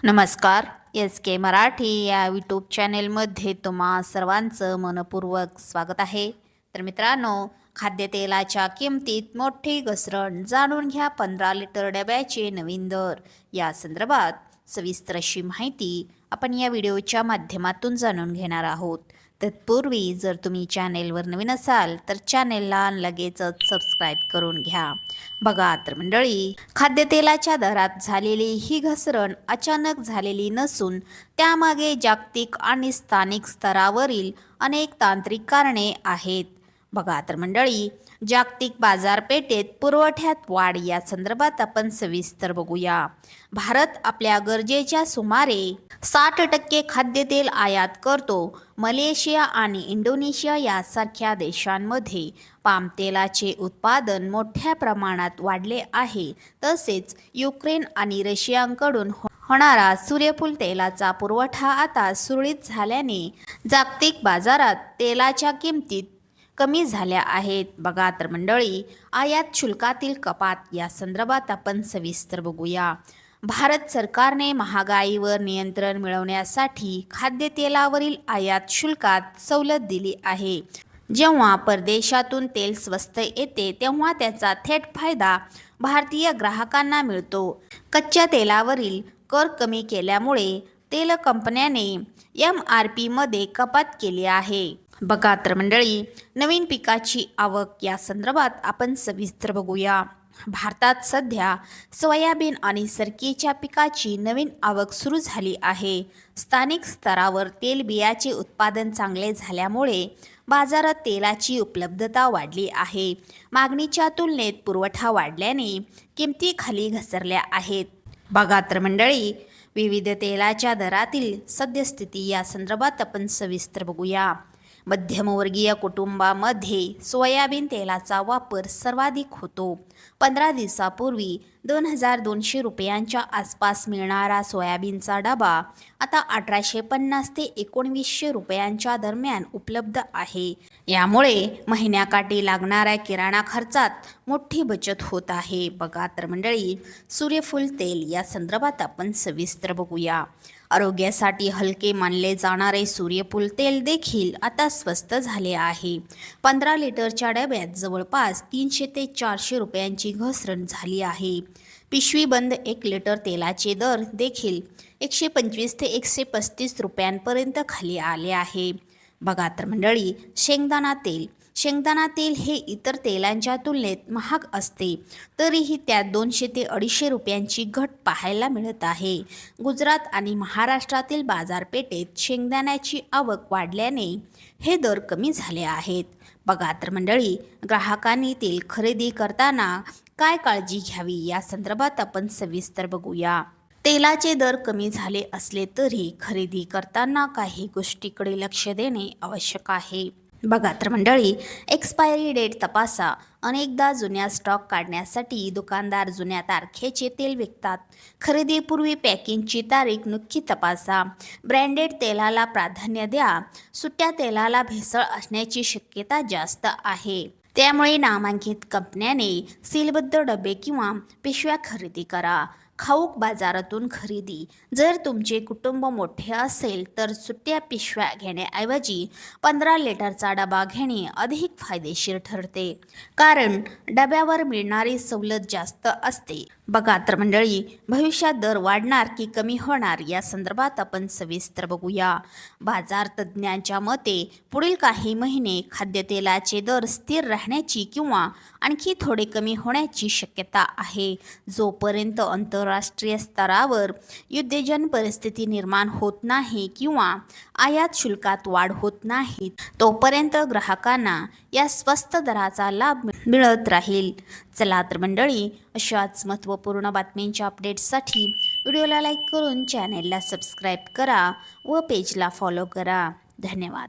नमस्कार. SK मराठी या YouTube चॅनेलमध्ये तुम्हा सर्वांचं मनपूर्वक स्वागत आहे. तर मित्रांनो, खाद्यतेलाच्या किमतीत मोठी घसरण, जाणून घ्या 15 लिटर डब्याचे नवीन दर. या संदर्भात सविस्तर अशी माहिती आपण या व्हिडिओच्या माध्यमातून जाणून घेणार आहोत. तत्पूर्वी जर तुम्ही चॅनेलवर नवीन असाल तर चॅनेलला लगेचच सबस्क्राईब करून घ्या. बघा तर मंडळी, खाद्यतेलाच्या दरात झालेली ही घसरण अचानक झालेली नसून त्यामागे जागतिक आणि स्थानिक स्तरावरील अनेक तांत्रिक कारणे आहेत. बघा तर मंडळी, जागतिक बाजारपेठेत पुरवठ्यात वाढ या संदर्भात आपण सविस्तर बघूया. भारत आपल्या गरजेच्या सुमारे 60% खाद्यतेल आयात करतो. मलेशिया आणि इंडोनेशिया यासारख्या देशांमध्ये पामतेलाचे उत्पादन मोठ्या प्रमाणात वाढले आहे. तसेच युक्रेन आणि रशियाकडून होणारा सूर्यफूल तेलाचा पुरवठा आता सुरळीत झाल्याने जागतिक बाजारात तेलाच्या किमतीत कमी झाल्या आहेत. बघा तर मंडळी, आयात शुल्कातील कपात या संदर्भात आपण सविस्तर बघूया. भारत सरकारने महागाईवर नियंत्रण मिळवण्यासाठी खाद्यतेलावरील आयात शुल्कात सवलत दिली आहे. जेव्हा परदेशातून तेल स्वस्त येते तेव्हा त्याचा थेट फायदा भारतीय ग्राहकांना मिळतो. कच्च्या तेलावरील कर कमी केल्यामुळे तेल कंपन्याने MRP मध्ये कपात केली आहे. बघा तर मंडळी, नवीन पिकाची आवक या संदर्भात आपण सविस्तर बघूया. भारतात सध्या सोयाबीन आणि सरकीच्या पिकाची नवीन आवक सुरू झाली आहे. स्थानिक स्तरावर तेलबियाचे उत्पादन चांगले झाल्यामुळे बाजारात तेलाची उपलब्धता वाढली आहे. मागणीच्या तुलनेत पुरवठा वाढल्याने किमती खाली घसरल्या आहेत. बघा तर मंडळी, विविध तेलाच्या दरातील सद्यस्थिती या संदर्भात आपण सविस्तर बघूया. मध्यमवर्गीय कुटुंबामध्ये सोयाबीन तेलाचा वापर सर्वाधिक होतो. 15 दिवसापूर्वी 2200 रुपयांच्या आसपास मिळणारा सोयाबीनचा डबा आता 1850 ते 1900 रुपयांच्या दरम्यान उपलब्ध आहे. यामुळे महिन्याकाठी लागणाऱ्या किराणा खर्चात मोठी बचत होत आहे. बघा तर मंडळी, सूर्यफूल तेल या संदर्भात आपण सविस्तर बघूया. आरोग्यासाठी हलके मानले जाणारे सूर्यफूल तेल देखील आता स्वस्त झाले आहे. 15 लिटरच्या डब्यात जवळपास 300 ते 400 रुपयांची घसरण झाली आहे. पिशवीबंद 1 लिटर तेलाचे दर देखील 125 ते 135 रुपयांपर्यंत खाली आले आहे. बघा तर मंडळी, शेंगदाणा तेल हे इतर तेलांच्या तुलनेत महाग असते, तरीही त्यात 200 ते 250 रुपयांची घट पाहायला मिळत आहे. गुजरात आणि महाराष्ट्रातील बाजारपेठेत शेंगदाण्याची आवक वाढल्याने हे दर कमी झाले आहेत. बघा तर मंडळी, ग्राहकांनी तेल खरेदी करताना काय काळजी घ्यावी या संदर्भात आपण सविस्तर बघूया. तेलाचे दर कमी झाले असले तरी खरेदी करताना काही गोष्टीकडे लक्ष देणे आवश्यक आहे. बघा तर मंडळी, एक्सपायरी डेट तपासा. अनेकदा जुन्या स्टॉक काढण्यासाठी दुकानदार जुन्या तारखेचे तेल विकतात. खरेदीपूर्वी पॅकिंगची तारीख नक्की तपासा. ब्रँडेड तेलाला प्राधान्य द्या. सुट्या तेलाला भेसळ असण्याची शक्यता जास्त आहे. त्यामुळे नामांकित कंपन्याने सीलबद्ध डबे किंवा पिशव्या खरेदी करा. खाऊक बाजारातून खरेदी. जर तुमचे कुटुंब मोठे असेल तर सुट्ट्या पिशव्या घेण्याऐवजी 15 लिटरचा डबा घेणे अधिक फायदेशीर ठरते, कारण डब्यावर मिळणारी सवलत जास्त असते. बघा तर मंडळी, भविष्यात दर वाढणार की कमी होणार या संदर्भात आपण सविस्तर बघूया. बाजार तज्ज्ञांच्या मते पुढील काही महिने खाद्यतेलाचे दर स्थिर राहण्याची किंवा आणखी थोडे कमी होण्याची शक्यता आहे. जोपर्यंत आंतरराष्ट्रीय स्तरावर युद्धजन्य परिस्थिती निर्माण होत नाही किंवा आयात शुल्कात वाढ होत नाही, तोपर्यंत ग्राहकांना या स्वस्त दराचा लाभ मिळत राहील. चला तर मंडळी, अशाच महत्त्वपूर्ण बातमींच्या अपडेट्ससाठी व्हिडिओला लाईक करून चॅनेलला सबस्क्राईब करा व पेजला फॉलो करा. धन्यवाद.